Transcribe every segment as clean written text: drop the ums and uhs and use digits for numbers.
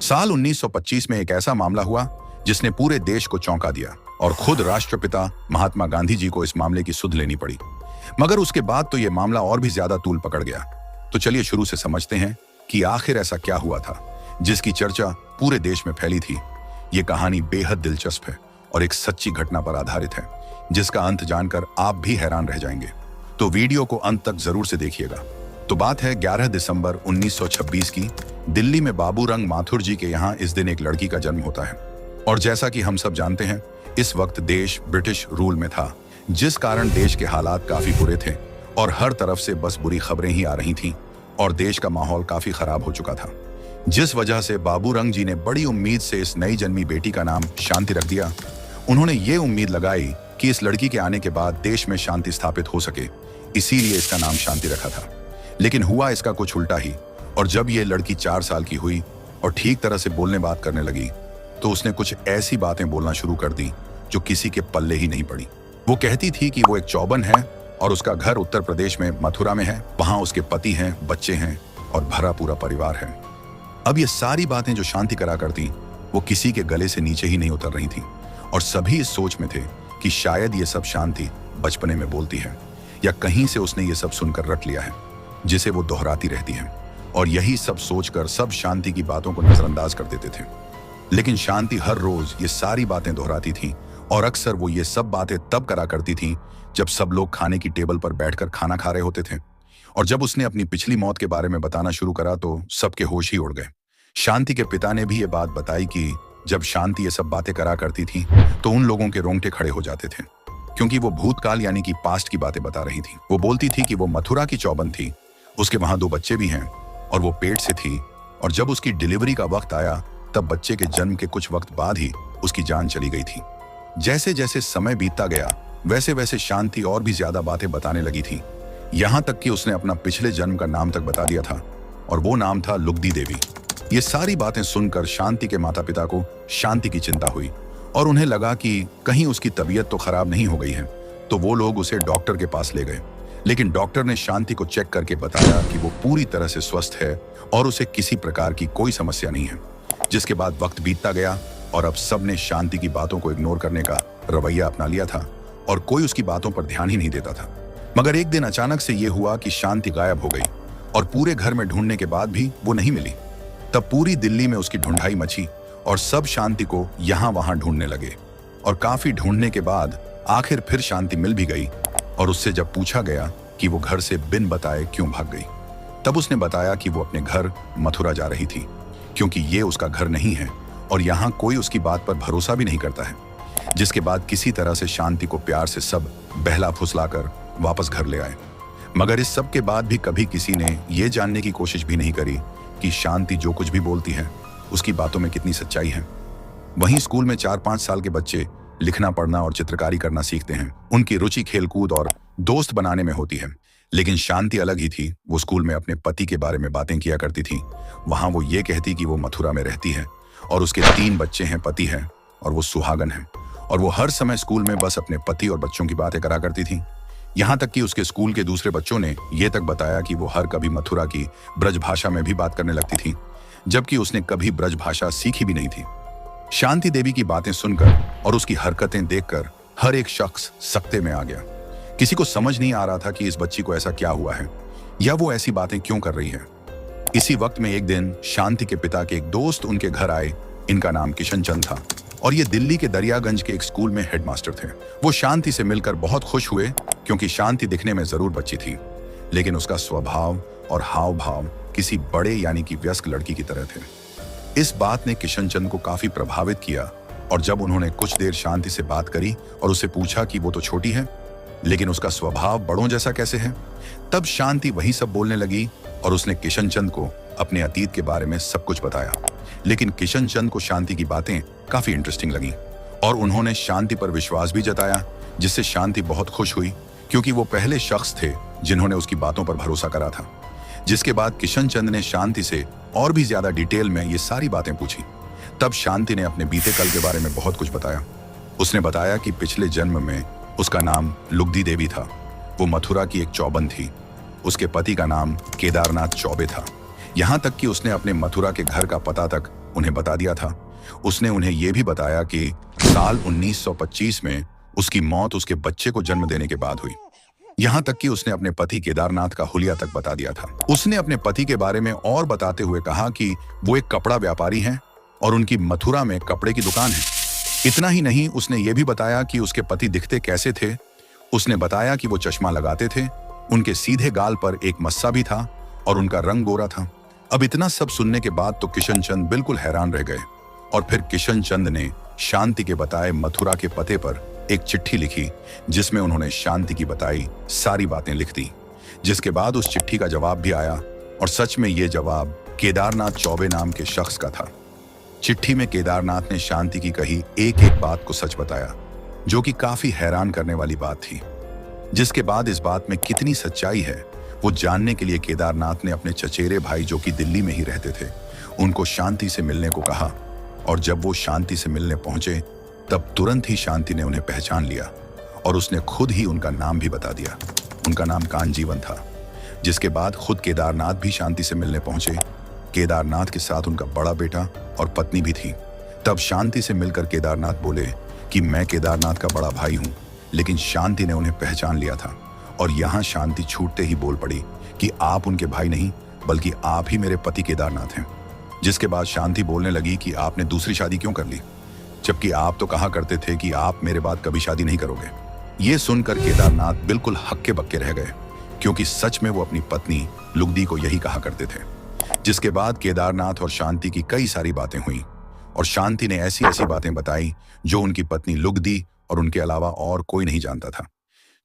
साल 1925 में एक ऐसा मामला हुआ जिसने पूरे देश को चौंका दिया और खुद राष्ट्रपिता महात्मा गांधी जी को इस मामले की सुध लेनी पड़ी। मगर उसके बाद तो यह मामला और भी ज्यादा तूल पकड़ गया। तो चलिए शुरू से समझते हैं कि आखिर ऐसा क्या हुआ था जिसकी चर्चा पूरे देश में फैली थी। ये कहानी बेहद दिलचस्प है और एक सच्ची घटना पर आधारित है जिसका अंत जानकर आप भी हैरान रह जाएंगे। तो वीडियो को अंत तक जरूर से देखिएगा। तो बात है 11 दिसंबर 1926 की। दिल्ली में बाबूरंग माथुर जी के यहाँ इस दिन एक लड़की का जन्म होता है। और जैसा कि हम सब जानते हैं, इस वक्त देश ब्रिटिश रूल में था, जिस कारण देश के हालात काफी बुरे थे और हर तरफ से बस बुरी खबरें ही आ रही थीं और देश का माहौल काफी खराब हो चुका था। जिस वजह से बाबूरंग जी ने बड़ी उम्मीद से इस नई जन्मी बेटी का नाम शांति रख दिया। उन्होंने ये उम्मीद लगाई कि इस लड़की के आने के बाद देश में शांति स्थापित हो सके, इसीलिए इसका नाम शांति रखा था। लेकिन हुआ इसका कुछ उल्टा ही। और जब ये लड़की 4 साल की हुई और ठीक तरह से बोलने बात करने लगी तो उसने कुछ ऐसी बातें बोलना शुरू कर दी जो किसी के पल्ले ही नहीं पड़ी। वो कहती थी कि वो एक चौबन है और उसका घर उत्तर प्रदेश में मथुरा में है। वहां उसके पति हैं, बच्चे हैं और भरा पूरा परिवार है। अब ये सारी बातें जो शांति करा करती वो किसी के गले से नीचे ही नहीं उतर रही थी और सभी इस सोच में थे कि शायद ये सब शांति बचपने में बोलती है या कहीं से उसने ये सब सुनकर रट लिया है जिसे वो दोहराती रहती है। और यही सब सोचकर सब शांति की बातों को नजरअंदाज कर देते थे। लेकिन शांति हर रोज ये सारी बातें दोहराती थी और अक्सर वो ये सब बातें तब करा करती थी जब सब लोग खाने की टेबल पर बैठकर खाना खा रहे होते थे। और जब उसने अपनी पिछली मौत के बारे में बताना शुरू करा तो सबके होश ही उड़ गए। शांति के पिता ने भी ये बात बताई कि जब शांति ये सब बातें करा करती थी तो उन लोगों के रोंगटे खड़े हो जाते थे, क्योंकि वो भूतकाल यानी कि पास्ट की बातें बता रही थी। वो बोलती थी कि वो मथुरा की चौबन थी, उसके वहां 2 बच्चे भी हैं और वो पेट से थी। और जब उसकी डिलीवरी का वक्त आया तब बच्चे के जन्म के कुछ वक्त बाद ही उसकी जान चली गई थी। जैसे जैसे समय बीतता गया वैसे वैसे शांति और भी ज्यादा बातें बताने लगी थी, यहाँ तक कि उसने अपना पिछले जन्म का नाम तक बता दिया था और वो नाम था लुगदी देवी। ये सारी बातें सुनकर शांति के माता पिता को शांति की चिंता हुई और उन्हें लगा कि कहीं उसकी तबीयत तो खराब नहीं हो गई है। तो वो लोग उसे डॉक्टर के पास ले गए। लेकिन डॉक्टर ने शांति को चेक करके बताया कि वो पूरी तरह से स्वस्थ है और उसे किसी प्रकार की कोई समस्या नहीं है। जिसके बाद वक्त बीतता गया और अब सबने शांति की बातों को इग्नोर करने का रवैया अपना लिया था और कोई उसकी बातों पर ध्यान ही नहीं देता था। मगर एक दिन अचानक से ये हुआ कि शांति गायब हो गई और पूरे घर में ढूंढने के बाद भी वो नहीं मिली। तब पूरी दिल्ली में उसकी ढूंढाई मची और सब शांति को यहाँ वहां ढूंढने लगे। और काफी ढूंढने के बाद आखिर फिर शांति मिल भी गई। और उससे जब पूछा गया कि वो घर से बिन बताए क्यों भाग गई, तब उसने बताया कि वो अपने घर मथुरा जा रही थी, क्योंकि ये उसका घर नहीं है और यहाँ कोई उसकी बात पर भरोसा भी नहीं करता है। जिसके बाद किसी तरह से शांति को प्यार से सब बहला फुसलाकर वापस घर ले आए। मगर इस सब के बाद भी कभी किसी ने ये जानने की कोशिश भी नहीं करी कि शांति जो कुछ भी बोलती है उसकी बातों में कितनी सच्चाई है। वहीं स्कूल में 4-5 साल के बच्चे लिखना पढ़ना और चित्रकारी करना सीखते हैं। उनकी रुचि खेलकूद और दोस्त बनाने में होती है। लेकिन शांति अलग ही थी। वो स्कूल में अपने पति के बारे में बातें किया करती थी। वहां वो ये कहती कि वो मथुरा में रहती है और उसके 3 बच्चे हैं, पति है और वो सुहागन है। और वो हर समय स्कूल में बस अपने पति और बच्चों की बातें करा करती थी। यहाँ तक कि उसके स्कूल के दूसरे बच्चों ने ये तक बताया कि वो हर कभी मथुरा की ब्रज भाषा में भी बात करने लगती थी, जबकि उसने कभी ब्रज भाषा सीखी भी नहीं थी। शांति देवी की बातें सुनकर और उसकी हरकतें देखकर हर एक शख्स सकते में आ गया। किसी को समझ नहीं आ रहा था कि इस बच्ची को ऐसा क्या हुआ है या वो ऐसी बातें क्यों कर रही है। इसी वक्त में एक दिन शांति के पिता के एक दोस्त उनके घर आए। इनका नाम किशन चंद था और ये दिल्ली के दरियागंज के एक स्कूल में हेडमास्टर थे। वो शांति से मिलकर बहुत खुश हुए, क्योंकि शांति दिखने में जरूर बच्ची थी, लेकिन उसका स्वभाव और हाव भाव किसी बड़े यानी कि वयस्क लड़की की तरह थे। इस बात ने किशन चंद को काफी प्रभावित किया और जब उन्होंने कुछ देर शांति से बात करी और उसे पूछा कि वो तो छोटी है लेकिन उसका स्वभाव बड़ों जैसा कैसे है, तब शांति वही सब बोलने लगी और उसने किशन चंद को अपने अतीत के बारे में सब कुछ बताया। लेकिन किशन चंद को शांति की बातें काफी इंटरेस्टिंग लगी और उन्होंने शांति पर विश्वास भी जताया, जिससे शांति बहुत खुश हुई, क्योंकि वो पहले शख्स थे जिन्होंने उसकी बातों पर भरोसा करा था। जिसके बाद किशन चंद ने शांति से और भी ज्यादा डिटेल में ये सारी बातें पूछी। तब शांति ने अपने बीते कल के बारे में बहुत कुछ बताया। उसने बताया कि पिछले जन्म में उसका नाम लुगदी देवी था। वो मथुरा की एक चौबन थी। उसके पति का नाम केदारनाथ चौबे था। यहाँ तक कि उसने अपने मथुरा के घर का पता तक उन्हें बता दिया था। उसने उन्हें यह भी बताया कि साल 1925 में उसकी मौत उसके बच्चे को जन्म देने के बाद हुई। यहां तक कि उसने अपने पति केदारनाथ का हुलिया तक बता दिया था। उसने अपने पति के बारे में और बताते हुए कहा कि वो एक कपड़ा व्यापारी हैं और उनकी मथुरा में कपड़े की दुकान है। इतना ही नहीं, उसने ये भी बताया कि उसके पति दिखते कैसे थे। उसने बताया कि वो चश्मा लगाते थे, उनके सीधे गाल पर एक मस्सा भी था और उनका रंग गोरा था। अब इतना सब सुनने के बाद तो किशन चंद बिल्कुल हैरान रह गए और फिर किशन चंद ने शांति के बताए मथुरा के पते पर एक चिट्ठी लिखी, जिसमें उन्होंने शांति की बताई सारी बातें लिख दी। जिसके बाद उस चिट्ठी का जवाब भी आया और सच में ये जवाब केदारनाथ चौबे नाम के शख्स का था। चिट्ठी में केदारनाथ ने शांति की कही एक एक बात को सच बताया, जो कि काफी हैरान करने वाली बात थी। जिसके बाद इस बात में कितनी सच्चाई है वो जानने के लिए केदारनाथ ने अपने चचेरे भाई, जो कि दिल्ली में ही रहते थे, उनको शांति से मिलने को कहा। और जब वो शांति से मिलने पहुंचे तब तुरंत ही शांति ने उन्हें पहचान लिया और उसने खुद ही उनका नाम भी बता दिया। उनका नाम कांजीवन था। जिसके बाद खुद केदारनाथ भी शांति से मिलने पहुंचे। केदारनाथ के साथ उनका बड़ा बेटा और पत्नी भी थी। तब शांति से मिलकर केदारनाथ बोले कि मैं केदारनाथ का बड़ा भाई हूं, लेकिन शांति ने उन्हें पहचान लिया था और यहाँ शांति छूटते ही बोल पड़ी कि आप उनके भाई नहीं बल्कि आप ही मेरे पति केदारनाथ हैं। जिसके बाद शांति बोलने लगी कि आपने दूसरी शादी क्यों कर ली, जबकि आप तो कहा करते थे कि आप मेरे बाद कभी शादी नहीं करोगे। ये सुनकर केदारनाथ बिल्कुल हक्के बक्के रह गए, क्योंकि सच में वो अपनी पत्नी लुगदी को यही कहा करते थे। जिसके बाद केदारनाथ और शांति की कई सारी बातें हुई और शांति ने ऐसी ऐसी बातें बताई जो उनकी पत्नी लुगदी और उनके अलावा और कोई नहीं जानता था।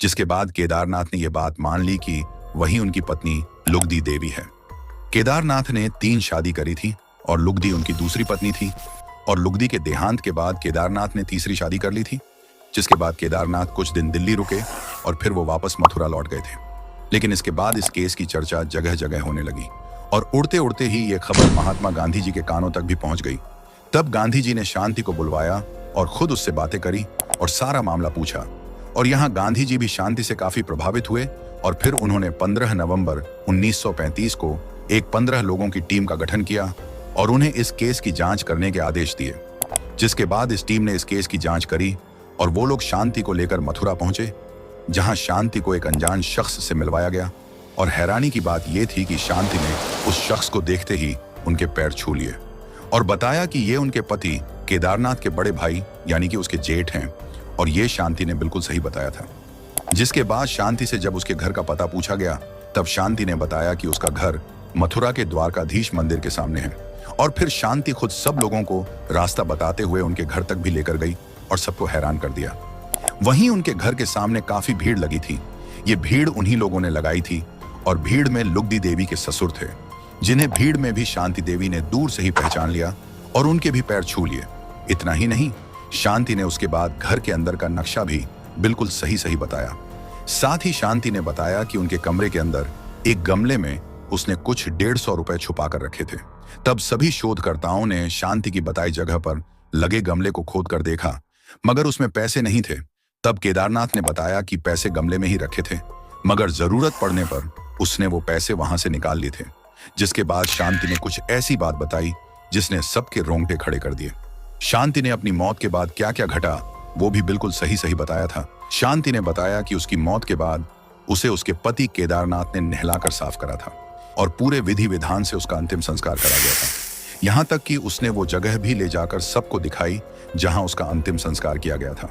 जिसके बाद केदारनाथ ने यह बात मान ली कि वही उनकी पत्नी लुगदी देवी है। केदारनाथ ने 3 शादी करी थी और लुगदी उनकी दूसरी पत्नी थी और लुगदी के देहांत के बाद केदारनाथ ने तीसरी शादी कर ली थी। जिसके बाद केदारनाथ कुछ दिन दिल्ली रुके और फिर वो वापस मथुरा लौट गए थे। लेकिन इसके बाद इस केस की चर्चा जगह जगह होने लगी और उड़ते उड़ते ही ये खबर महात्मा गांधी जी के कानों तक भी पहुंच गई। तब गांधी जी ने शांति को बुलवाया और खुद उससे बातें करी और सारा मामला पूछा। और यहाँ गांधी जी भी शांति से काफी प्रभावित हुए और फिर उन्होंने 15 नवंबर 1935 को एक 15 लोगों की टीम का गठन किया और उन्हें इस केस की जांच करने के आदेश दिए। जिसके बाद इस टीम ने इस केस की जांच करी और वो लोग शांति को लेकर मथुरा पहुंचे, जहां शांति को एक अनजान शख्स से मिलवाया गया। और हैरानी की बात यह थी कि शांति ने उस शख्स को देखते ही उनके पैर छू लिए और बताया कि ये उनके पति केदारनाथ के बड़े भाई यानी कि उसके जेठ हैं। और ये शांति ने बिल्कुल सही बताया था। जिसके बाद शांति से जब उसके घर का पता पूछा गया तब शांति ने बताया कि उसका घर मथुरा के द्वारकाधीश मंदिर के सामने है। और फिर शांति खुद सब लोगों को रास्ता बताते हुए उनके घर तक भी लेकर गई और सबको हैरान कर दिया। वहीं उनके घर के सामने काफी भीड़ लगी थी। ये भीड़ उन्हीं लोगों ने लगाई थी और भीड़ में लुगदी देवी के ससुर थे, जिन्हें भीड़ में भी शांति देवी ने दूर से ही पहचान लिया और उनके भी पैर छू लिए। इतना ही नहीं, शांति ने उसके बाद घर के अंदर का नक्शा भी बिल्कुल सही सही बताया। साथ ही शांति ने बताया कि उनके कमरे के अंदर एक गमले में उसने कुछ 150 रुपए छुपा कर रखे थे। तब सभी शोधकर्ताओं ने शांति की बताई जगह पर लगे गमले को खोद कर देखा, मगर उसमें पैसे नहीं थे। तब केदारनाथ ने बताया कि पैसे गमले में ही रखे थे, मगर जरूरत पड़ने पर उसने वो पैसे वहां से निकाल लिए थे। जिसके बाद शांति ने कुछ ऐसी बात बताई जिसने सबके रोंगटे खड़े कर दिए। शांति ने अपनी मौत के बाद क्या क्या घटा वो भी बिल्कुल सही सही बताया था। शांति ने बताया कि उसकी मौत के बाद उसे उसके पति केदारनाथ ने नहलाकर साफ करा था और पूरे विधि विधान से उसका अंतिम संस्कार करा गया था। यहाँ तक कि उसने वो जगह भी ले जाकर सबको दिखाई जहां उसका अंतिम संस्कार किया गया था।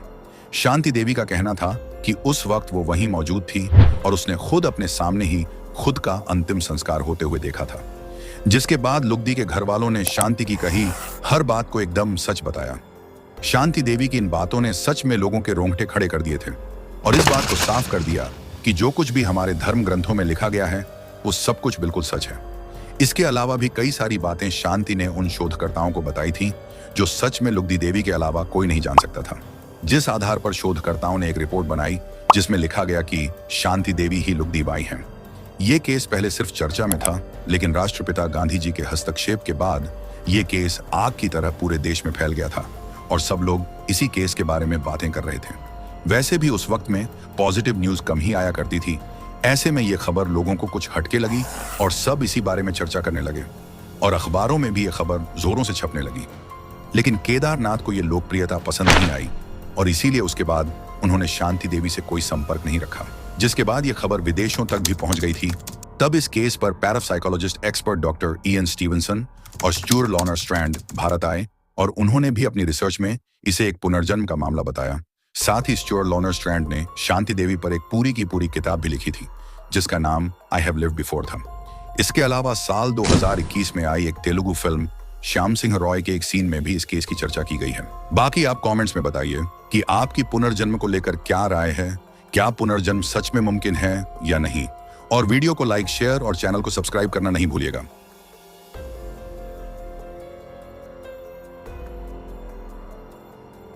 शांति देवी का कहना था कि उस वक्त वो वहीं मौजूद थी और उसने खुद अपने सामने ही खुद का अंतिम संस्कार होते हुए देखा था। जिसके बाद लुगदी के घर वालों ने शांति की कही हर बात को एकदम सच बताया। शांति देवी की इन बातों ने सच में लोगों के रोंगटे खड़े कर दिए थे और इस बात को साफ कर दिया कि जो कुछ भी हमारे धर्म ग्रंथों में लिखा गया है वो सब कुछ बिल्कुल सच है। इसके अलावा भी कई सारी बातें शांति ने उन शोधकर्ताओं को बताई थी जो सच में लुगदी देवी के अलावा कोई नहीं जान सकता था। जिस आधार पर शोधकर्ताओं ने एक रिपोर्ट बनाई जिसमें लिखा गया कि शांति देवी ही लुगदी बाई हैं। ये केस पहले सिर्फ चर्चा में था, लेकिन राष्ट्रपिता गांधी जी के हस्तक्षेप के बाद ये केस आग की तरह पूरे देश में फैल गया था और सब लोग इसी केस के बारे में बातें कर रहे थे। वैसे भी उस वक्त में पॉजिटिव न्यूज कम ही आया करती थी। ऐसे में ये खबर लोगों को कुछ हटके लगी और सब इसी बारे में चर्चा करने लगे और अखबारों में भी यह खबर जोरों से छपने लगी। लेकिन केदारनाथ को यह लोकप्रियता पसंद नहीं आई और इसीलिए उसके बाद उन्होंने शांति देवी से कोई संपर्क नहीं रखा, जिसके बाद यह खबर विदेशों तक भी पहुंच गई थी। तब इस केस पर parapsychologist expert doctor Ian Stevenson और स्टुअर्ट लॉर्नर स्ट्रैंड भारत आए और उन्होंने भी अपनी रिसर्च में इसे एक पुनर्जन्म का मामला बताया। साथ ही स्टुअर्ट लॉर्नर स्ट्रैंड ने शांति देवी पर एक पूरी की पूरी किताब भी लिखी थी, जिसका नाम आई हैव लिव्ड बिफोर था। इसके अलावा साल 2021 में आई एक तेलुगु फिल्म श्याम सिंह रॉय के एक सीन में भी इस केस की चर्चा की गई है। बाकी आप कमेंट्स में बताइए कि आपकी पुनर्जन्म को लेकर क्या राय है, क्या पुनर्जन्म सच में मुमकिन है या नहीं। और वीडियो को लाइक, शेयर और चैनल को सब्सक्राइब करना नहीं भूलिएगा।